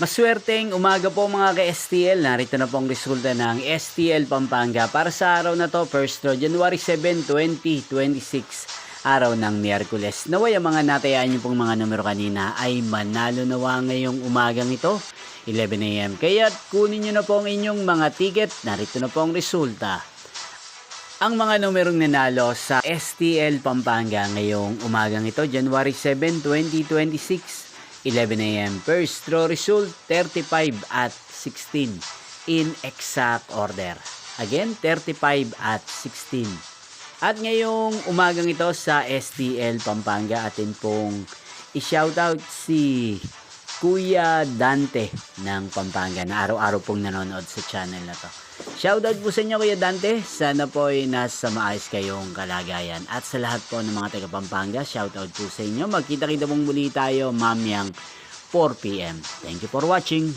Maswerteng umaga po mga ka-STL. Narito na po ang resulta ng STL Pampanga para sa araw na to, first draw, January 7, 2026, araw ng Miyerkules. Naway ang mga natayaan niyo pong mga numero kanina ay manalo nawa ngayong umagang ito, 11 AM. Kaya kunin niyo na po ang inyong mga ticket. Narito na po ang resulta. Ang mga numerong nanalo sa STL Pampanga ngayong umagang ito, January 7, 2026, 11 AM. First draw result, 35 at 16 in exact order. Again, 35 at 16. At ngayong umagang ito sa STL Pampanga, atin pong i-shoutout si Kuya Dante ng Pampanga na araw-araw pong nanonood sa channel na to. Shoutout po sa inyo Kuya Dante, sana po ay nasa maayos kayong kalagayan. At sa lahat po ng mga taga Pampanga, shoutout po sa inyo. Magkita-kita pong muli tayo mamayang 4 PM. Thank you for watching.